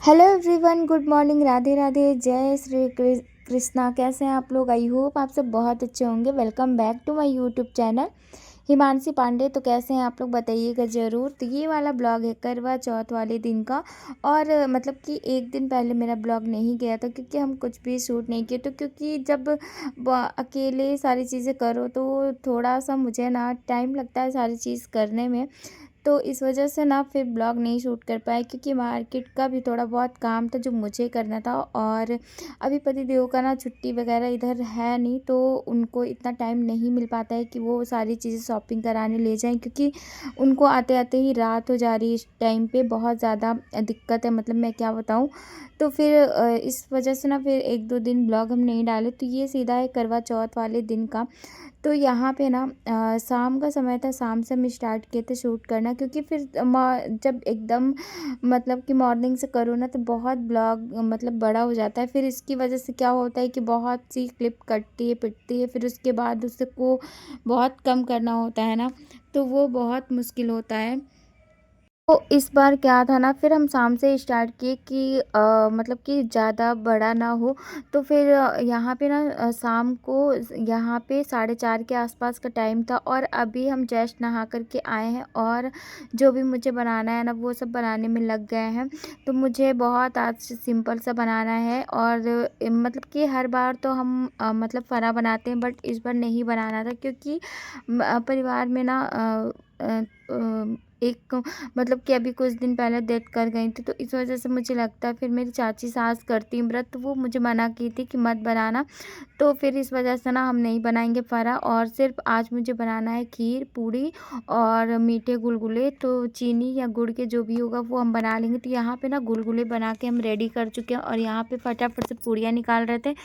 Hello everyone, good morning, Radhe Radhe, जय श्री कृष्णा। कैसे हैं आप लोग? आई होप आप सब बहुत अच्छे होंगे। Welcome back to my YouTube channel Himanshi Pandey. तो कैसे हैं आप लोग बताइएगा ज़रूर। तो ये वाला ब्लॉग है करवा चौथ वाले दिन का। और मतलब कि एक दिन पहले मेरा ब्लॉग नहीं गया था क्योंकि हम कुछ भी शूट नहीं किए। तो क्योंकि जब अकेले सारी चीज़ें करो तो थोड़ा सा मुझे ना टाइम लगता है सारी चीज़ करने में। तो इस वजह से ना फिर ब्लॉग नहीं शूट कर पाए क्योंकि मार्केट का भी थोड़ा बहुत काम था जो मुझे करना था। और अभी पति देव का ना छुट्टी वगैरह इधर है नहीं, तो उनको इतना टाइम नहीं मिल पाता है कि वो सारी चीज़ें शॉपिंग कराने ले जाएं, क्योंकि उनको आते आते ही रात हो जा रही है। इस टाइम पे बहुत ज़्यादा दिक्कत है, मतलब मैं क्या बताऊँ। तो फिर इस वजह से ना फिर एक दो दिन ब्लॉग हम नहीं डाले। तो ये सीधा है करवा चौथ वाले दिन का। तो यहाँ पे ना शाम का समय था, शाम से हम स्टार्ट किए थे शूट करना, क्योंकि फिर जब एकदम मतलब कि मॉर्निंग से करो ना तो बहुत ब्लॉग मतलब बड़ा हो जाता है। फिर इसकी वजह से क्या होता है कि बहुत सी क्लिप कटती है पिटती है, फिर उसके बाद उसको बहुत कम करना होता है ना, तो वो बहुत मुश्किल होता है। तो इस बार क्या था ना, फिर हम शाम से स्टार्ट किए कि मतलब कि ज़्यादा बड़ा ना हो। तो फिर यहाँ पे ना शाम को यहाँ पे 4:30 के आसपास का टाइम था, और अभी हम जस्ट नहा करके आए हैं और जो भी मुझे बनाना है ना वो सब बनाने में लग गए हैं। तो मुझे बहुत आज सिंपल सा बनाना है। और मतलब कि हर बार तो हम मतलब फरा बनाते हैं, बट इस बार नहीं बनाना था क्योंकि परिवार में ना एक मतलब कि अभी कुछ दिन पहले डेथ कर गई थी। तो इस वजह से मुझे लगता है, फिर मेरी चाची सास करती हैं व्रत, तो वो मुझे मना की थी कि मत बनाना। तो फिर इस वजह से ना हम नहीं बनाएंगे फरा, और सिर्फ आज मुझे बनाना है खीर पूड़ी और मीठे गुलगुले। तो चीनी या गुड़ के जो भी होगा वो हम बना लेंगे। तो यहाँ पे ना गुलगुले बना के हम रेडी कर चुके हैं, और यहाँ पे फटाफट से पूड़ियाँ निकाल रहे थे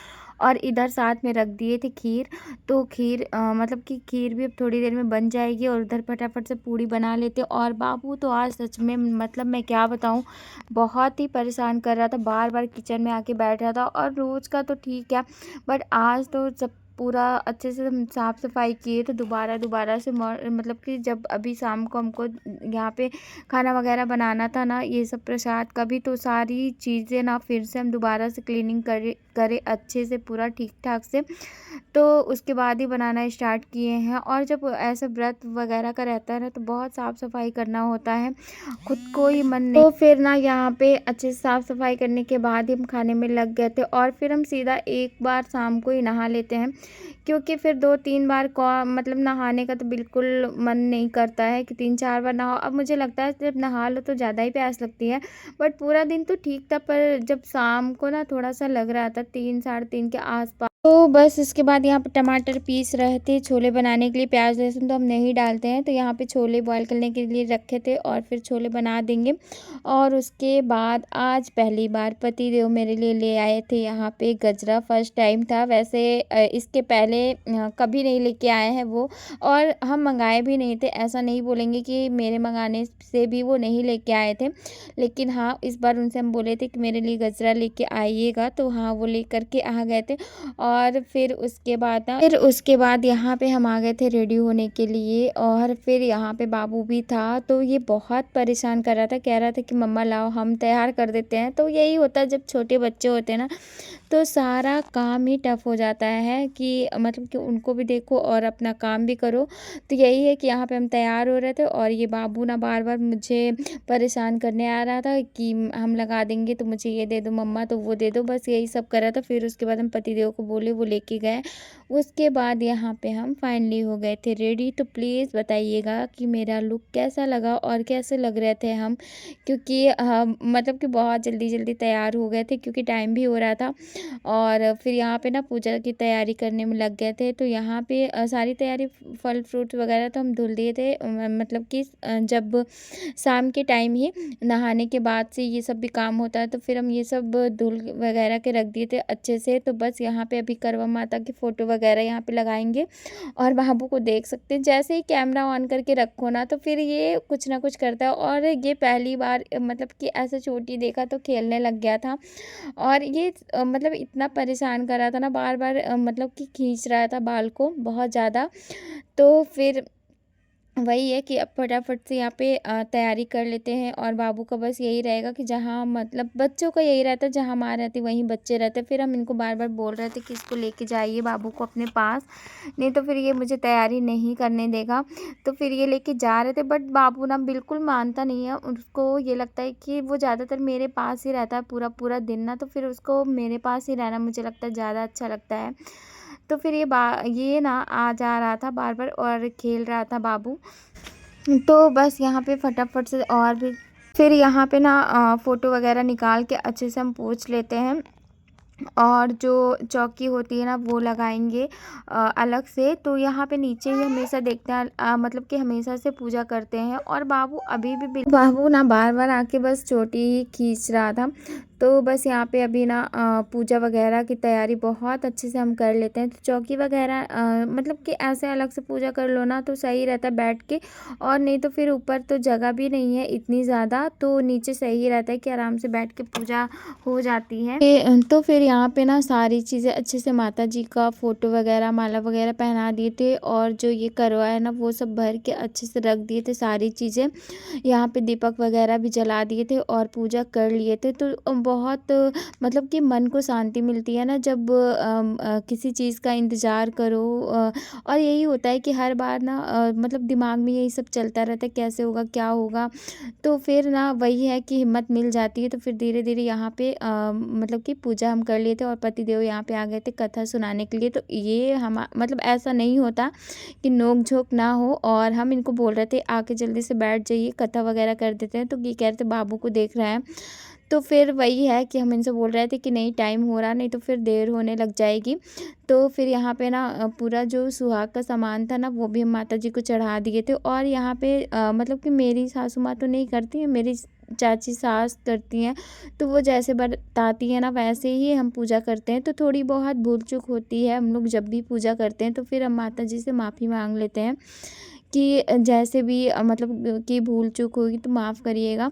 और इधर साथ में रख दिए थे खीर। तो खीर मतलब कि खीर भी अब थोड़ी देर में बन जाएगी, और उधर फटाफट से पूड़ी बना लेते। और बाबू तो आज सच में मतलब मैं क्या बताऊँ, बहुत ही परेशान कर रहा था, बार बार किचन में आके बैठ रहा था। और रोज़ का तो ठीक है, बट आज तो सब पूरा अच्छे से हम साफ़ सफाई किए थे दोबारा दोबारा से। मतलब कि जब अभी शाम को हमको यहाँ पे खाना वगैरह बनाना था ना, ये सब प्रसाद का भी, तो सारी चीज़ें ना फिर से हम दोबारा से क्लीनिंग करे करे अच्छे से पूरा ठीक ठाक से। तो उसके बाद ही बनाना स्टार्ट किए हैं। और जब ऐसे व्रत वगैरह का रहता है ना तो बहुत साफ़ सफाई करना होता है, खुद को ही मन नहीं। तो फिर ना यहाँ पे अच्छे से साफ़ सफाई करने के बाद ही हम खाने में लग गए थे। और फिर हम सीधा एक बार शाम को ही नहा लेते हैं, क्योंकि फिर 2-3 बार मतलब नहाने का तो बिल्कुल मन नहीं करता है कि 3-4 बार नहाओ। अब मुझे लगता है जब नहा लो तो ज़्यादा ही प्यास लगती है। बट पूरा दिन तो ठीक था, पर जब शाम को ना थोड़ा सा लग रहा था 3 साढ़े 3 के आसपास। तो बस इसके बाद यहाँ पे टमाटर पीस रहे थे छोले बनाने के लिए। प्याज लहसुन तो हम नहीं डालते हैं। तो यहाँ पे छोले बॉईल करने के लिए रखे थे और फिर छोले बना देंगे। और उसके बाद आज पहली बार पति देव मेरे लिए ले आए थे यहाँ पे गजरा। फर्स्ट टाइम था वैसे, इसके पहले कभी नहीं लेके आए हैं वो, और हम मंगाए भी नहीं थे। ऐसा नहीं बोलेंगे कि मेरे मंगाने से भी वो नहीं लेके आए थे, लेकिन हाँ इस बार उनसे हम बोले थे कि मेरे लिए गजरा लेके आइएगा, तो हाँ वो लेकर के आ गए थे। और फिर उसके बाद यहाँ पे हम आ गए थे रेडी होने के लिए। और फिर यहाँ पे बाबू भी था, तो ये बहुत परेशान कर रहा था, कह रहा था कि मम्मा लाओ हम तैयार कर देते हैं। तो यही होता है जब छोटे बच्चे होते हैं ना, तो सारा काम ही टफ हो जाता है कि मतलब कि उनको भी देखो और अपना काम भी करो। तो यही है कि यहाँ पे हम तैयार हो रहे थे, और ये बाबू ना बार बार मुझे परेशान करने आ रहा था कि हम लगा देंगे तो मुझे ये दे दो मम्मा, तो वो दे दो, बस यही सब कर रहा था। फिर उसके बाद हम पतिदेव को बोले, वो लेके गए। उसके बाद यहाँ पे हम फाइनली हो गए थे रेडी। तो प्लीज़ बताइएगा कि मेरा लुक कैसा लगा और कैसे लग रहे थे हम, क्योंकि मतलब कि बहुत जल्दी जल्दी तैयार हो गए थे क्योंकि टाइम भी हो रहा था। और फिर यहाँ पे ना पूजा की तैयारी करने में लग गए थे। तो यहाँ पे सारी तैयारी फल फ्रूट वगैरह तो हम धुल दिए थे, मतलब कि जब शाम के टाइम ही नहाने के बाद से ये सब भी काम होता है, तो फिर हम ये सब धुल वगैरह के रख दिए थे अच्छे से। तो बस यहाँ पे अभी करवा माता की फ़ोटो वगैरह यहाँ पे लगाएंगे। और बाबू को देख सकते हैं, जैसे ही कैमरा ऑन करके रखो ना तो फिर ये कुछ ना कुछ करता है। और ये पहली बार मतलब कि ऐसा चोटी देखा तो खेलने लग गया था। और ये मतलब इतना परेशान कर रहा था ना, बार-बार मतलब कि खींच रहा था बाल को बहुत ज़्यादा। तो फिर वही है कि अब फटाफट से यहाँ पे तैयारी कर लेते हैं और बाबू का बस यही रहेगा कि जहाँ मतलब बच्चों का यही रहता है, जहाँ माँ रहती वहीं बच्चे रहते। फिर हम इनको बार बार बोल रहे थे कि इसको लेके जाइए बाबू को अपने पास, नहीं तो फिर ये मुझे तैयारी नहीं करने देगा। तो फिर ये लेके जा रहे थे, बट बाबू ना बिल्कुल मानता नहीं है। उसको ये लगता है कि वो ज़्यादातर मेरे पास ही रहता है पूरा पूरा दिन ना, तो फिर उसको मेरे पास ही रहना मुझे लगता है ज़्यादा अच्छा लगता है। तो फिर ये ना आ जा रहा था बार बार और खेल रहा था बाबू। तो बस यहाँ पे फटाफट से और भी फिर यहाँ पे ना फ़ोटो वगैरह निकाल के अच्छे से हम पोंछ लेते हैं और जो चौकी होती है ना वो लगाएंगे अलग से। तो यहाँ पे नीचे ही हमेशा देखते हैं मतलब कि हमेशा से पूजा करते हैं। और बाबू अभी भी बाबू ना बार बार आके बस चोटी ही खींच रहा था। तो बस यहाँ पे अभी ना पूजा वगैरह की तैयारी बहुत अच्छे से हम कर लेते हैं। तो चौकी वगैरह मतलब कि ऐसे अलग से पूजा कर लो ना तो सही रहता है बैठ के, और नहीं तो फिर ऊपर तो जगह भी नहीं है इतनी ज़्यादा, तो नीचे सही रहता है कि आराम से बैठ के पूजा हो जाती है। तो फिर यहाँ पे ना सारी चीज़ें अच्छे से माता जी का फ़ोटो वगैरह माला वगैरह पहना दिए थे, और जो ये करवा है ना वो सब भर के अच्छे से रख दिए थे सारी चीज़ें। यहाँ पे दीपक वगैरह भी जला दिए थे और पूजा कर लिए थे। तो बहुत मतलब कि मन को शांति मिलती है ना जब किसी चीज़ का इंतज़ार करो। और यही होता है कि हर बार ना मतलब दिमाग में यही सब चलता रहता है कैसे होगा क्या होगा। तो फिर ना वही है कि हिम्मत मिल जाती है। तो फिर धीरे धीरे यहाँ पे मतलब कि पूजा हम कर लिए थे और पतिदेव यहाँ पे आ गए थे कथा सुनाने के लिए। तो ये हम मतलब ऐसा नहीं होता कि नोक झोंक ना हो, और हम इनको बोल रहे थे आके जल्दी से बैठ जाइए कथा वगैरह कर देते हैं। तो ये कह रहे थे बाबू को देख रहे हैं। तो फिर वही है कि हम इनसे बोल रहे थे कि नहीं टाइम हो रहा, नहीं तो फिर देर होने लग जाएगी। तो फिर यहाँ पे ना पूरा जो सुहाग का सामान था ना वो भी हम माता जी को चढ़ा दिए थे। और यहाँ पे मतलब कि मेरी सासू माँ तो नहीं करती है, मेरी चाची सास करती हैं। तो वो जैसे बताती है ना वैसे ही हम पूजा करते हैं। तो थोड़ी बहुत भूल चूक होती है, हम लोग जब भी पूजा करते हैं तो फिर हम माता जी से माफ़ी मांग लेते हैं कि जैसे भी मतलब कि भूल चूक होगी तो माफ़ करिएगा।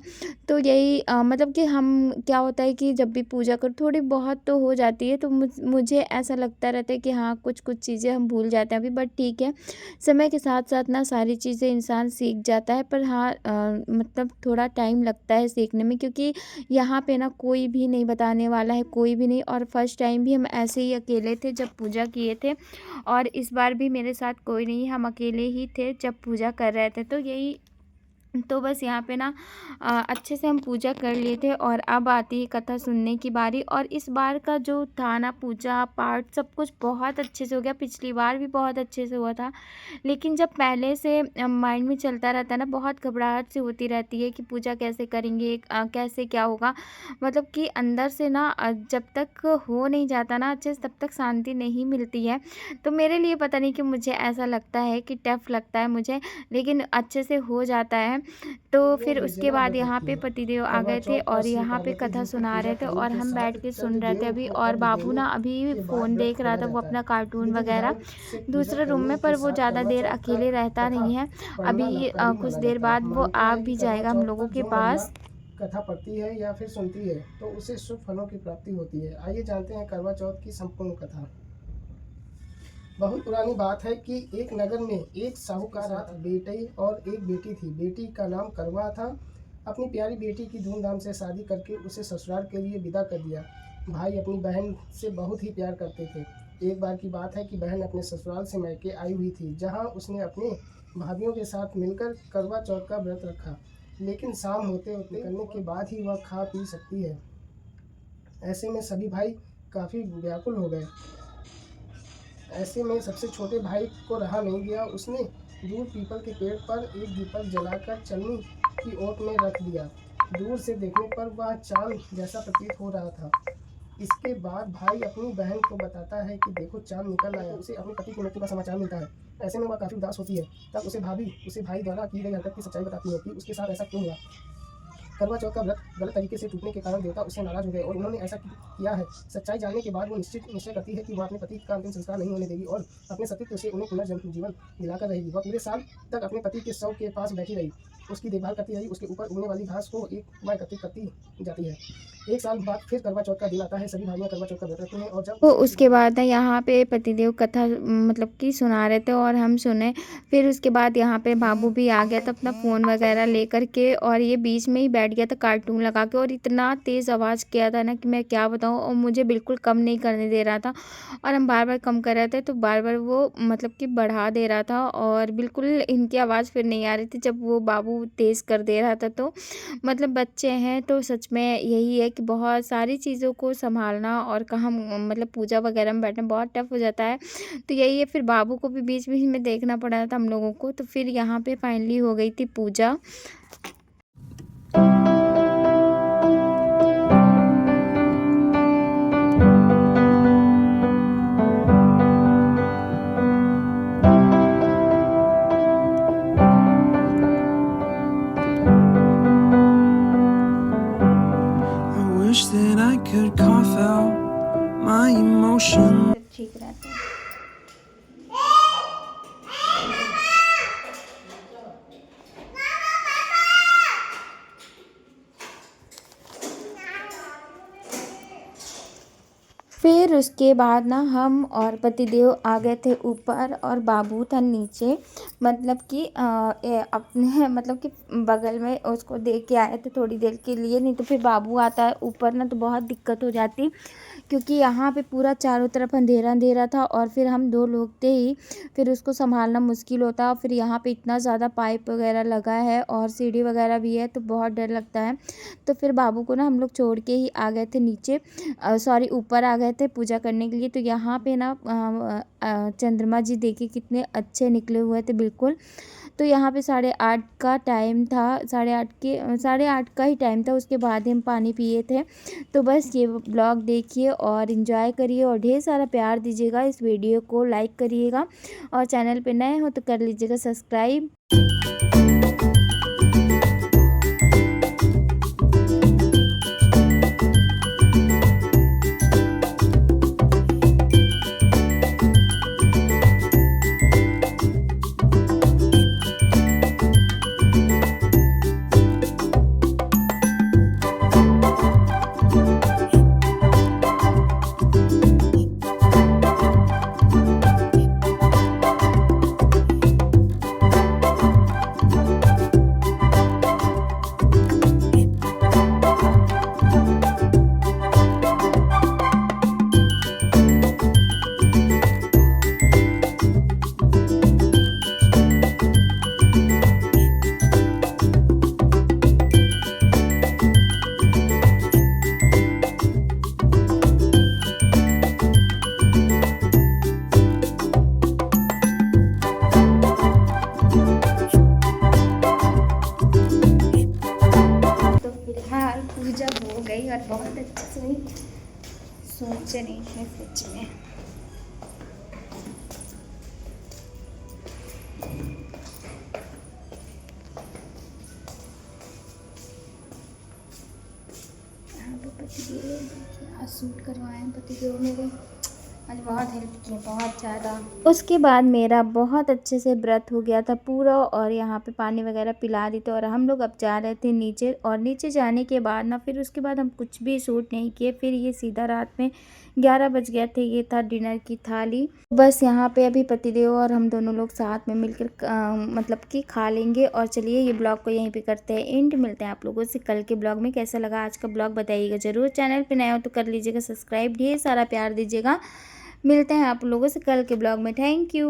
तो यही मतलब कि हम क्या होता है कि जब भी पूजा करो थोड़ी बहुत तो हो जाती है। तो मुझे ऐसा लगता रहता है कि हाँ कुछ कुछ चीज़ें हम भूल जाते हैं अभी, बट ठीक है समय के साथ साथ ना सारी चीज़ें इंसान सीख जाता है। पर हाँ मतलब थोड़ा टाइम लगता है सीखने में, क्योंकि यहाँ पे ना कोई भी नहीं बताने वाला है, कोई भी नहीं। और फर्स्ट टाइम भी हम ऐसे ही अकेले थे जब पूजा किए थे, और इस बार भी मेरे साथ कोई नहीं, हम अकेले ही थे जब पूजा कर रहे थे। तो यही तो बस यहाँ पे ना अच्छे से हम पूजा कर लिए थे, और अब आती है कथा सुनने की बारी। और इस बार का जो था ना पूजा पाठ सब कुछ बहुत अच्छे से हो गया। पिछली बार भी बहुत अच्छे से हुआ था, लेकिन जब पहले से माइंड में चलता रहता है ना बहुत घबराहट सी होती रहती है कि पूजा कैसे करेंगे, कैसे क्या होगा। मतलब कि अंदर से ना जब तक हो नहीं जाता ना अच्छे से तब तक शांति नहीं मिलती है। तो मेरे लिए पता नहीं कि मुझे ऐसा लगता है कि टफ लगता है मुझे, लेकिन अच्छे से हो जाता है। तो फिर उसके बाद यहाँ पे पतिदेव आ गए थे और यहाँ पे कथा सुना रहे थे और हम बैठ के सुन रहे थे अभी। और बाबू ना अभी फ़ोन देख रहा था, वो अपना कार्टून वगैरह दूसरे रूम में, पर वो ज़्यादा देर अकेले रहता नहीं है। अभी कुछ देर बाद वो आ भी जाएगा हम लोगों के पास। कथा पढ़ती है या फिर सुनती है तो उसे शुभ फलों की प्राप्ति होती है। आइए जानते हैं करवा चौथ की संपूर्ण कथा। बहुत पुरानी बात है कि एक नगर में एक साहूकार बेटे और एक बेटी थी। बेटी का नाम करवा था। अपनी प्यारी बेटी की धूमधाम से शादी करके उसे ससुराल के लिए विदा कर दिया। भाई अपनी बहन से बहुत ही प्यार करते थे। एक बार की बात है कि बहन अपने ससुराल से मायके आई हुई थी, जहां उसने अपने भाभियों के साथ मिलकर करवा चौथ का व्रत रखा। लेकिन शाम होते होते निकलने के बाद ही वह खा पी सकती है। ऐसे में सभी भाई काफ़ी व्याकुल हो गए। ऐसे में सबसे छोटे भाई को रहा नहीं गया। उसने दूर पीपल के पेड़ पर एक दीपक जलाकर चलनी की ओट में रख दिया। दूर से देखने पर वह चांद जैसा प्रतीत हो रहा था। इसके बाद भाई अपनी बहन को बताता है कि देखो चांद निकल आया। उसे अपने पति की मृत्यु का समाचार मिलता है। ऐसे में वह काफ़ी उदास होती है। तब उसे भाभी उसे भाई द्वारा की गई हरकत की सच्चाई बताती है कि उसके साथ ऐसा क्यों हुआ। करवा चौथ का व्रत गलत तरीके से टूटने के कारण देवता उससे नाराज हो गए और उन्होंने ऐसा किया है। सच्चाई जानने के बाद वो निश्चय करती है कि वह अपने पति का अंतिम संस्कार नहीं होने देगी और अपने सतीत्व से उन्हें पुनर्जीवन दिलाकर रहेगी। वह पूरे साल तक अपने पति के शव के पास बैठी रही। उसकी देखभाल करती रही। उसके ऊपर उगने वाली घास को एक कुआं एकत्रित करती जाती है। 1 साल बाद फिर करवा चौथ का दिन आता है। सभी भाइयाँ करवा चौथ का व्रत रखती हैं और जब तो उसके बाद ना यहाँ पे पतिदेव कथा मतलब कि सुना रहे थे और हम सुने। फिर उसके बाद यहाँ पे बाबू भी आ गया था अपना फ़ोन वगैरह लेकर के, और ये बीच में ही बैठ गया था कार्टून लगा के, और इतना तेज़ आवाज़ किया था ना कि मैं क्या बताऊँ, और मुझे बिल्कुल कम नहीं करने दे रहा था, और हम बार बार कम कर रहे थे तो बार बार वो मतलब कि बढ़ा दे रहा था, और बिल्कुल इनकी आवाज़ फिर नहीं आ रही थी जब वो बाबू तेज़ कर दे रहा था। तो मतलब बच्चे हैं तो सच में यही है कि बहुत सारी चीज़ों को संभालना और कहाँ मतलब पूजा वगैरह में बैठना बहुत टफ हो जाता है। तो यही है, फिर बाबू को भी बीच-बीच में देखना पड़ा था हम लोगों को। तो फिर यहाँ पे फाइनली हो गई थी पूजा। I wish that I could cough out my emotions. ठीक रहता है। फिर उसके बाद ना हम और पतिदेव आ गए थे ऊपर और बाबू था नीचे, मतलब कि अपने मतलब कि बगल में उसको दे के आए थे थोड़ी देर के लिए। नहीं तो फिर बाबू आता है ऊपर ना तो बहुत दिक्कत हो जाती, क्योंकि यहाँ पे पूरा चारों तरफ अंधेरा अंधेरा था, और फिर हम 2 लोग थे ही, फिर उसको संभालना मुश्किल होता। और फिर यहाँ पे इतना ज़्यादा पाइप वगैरह लगा है और सीढ़ी वगैरह भी है तो बहुत डर लगता है। तो फिर बाबू को ना हम लोग छोड़ के ही आ गए थे नीचे, सॉरी ऊपर आ गए थे पूजा करने के लिए। तो यहाँ पे ना चंद्रमा जी देखिए कितने अच्छे निकले हुए थे बिल्कुल। तो यहाँ पे 8:30 का टाइम था, 8:30 का ही टाइम था। उसके बाद ही हम पानी पिए थे। तो बस ये ब्लॉग देखिए और इन्जॉय करिए और ढेर सारा प्यार दीजिएगा। इस वीडियो को लाइक करिएगा और चैनल पे नए हो तो कर लीजिएगा सब्सक्राइब। पूजा हो गई और बहुत अच्छे से हुई, सोच रही है सच में। यहाँ पे पतिदेव सूट करवाए हैं, पतिदेव मेरे आज बहुत हेल्प किए, बहुत ज़्यादा। उसके बाद मेरा बहुत अच्छे से व्रत हो गया था पूरा, और यहाँ पे पानी वगैरह पिला दी थी, और हम लोग अब जा रहे थे नीचे। और नीचे जाने के बाद ना फिर उसके बाद हम कुछ भी शूट नहीं किए। फिर ये सीधा रात में 11 बज गए थे। ये था डिनर की थाली। बस यहाँ पे अभी पतिदेव और हम दोनों लोग साथ में मिलकर मतलब कि खा लेंगे। और चलिए ये ब्लॉग को यहीं पे करते हैं एंड। मिलते हैं आप लोगों से कल के ब्लॉग में। कैसा लगा आज का ब्लॉग बताइएगा ज़रूर। चैनल पे नए हो तो कर लीजिएगा सब्सक्राइब, ढेर सारा प्यार दीजिएगा। मिलते हैं आप लोगों से कल के ब्लॉग में। Thank you.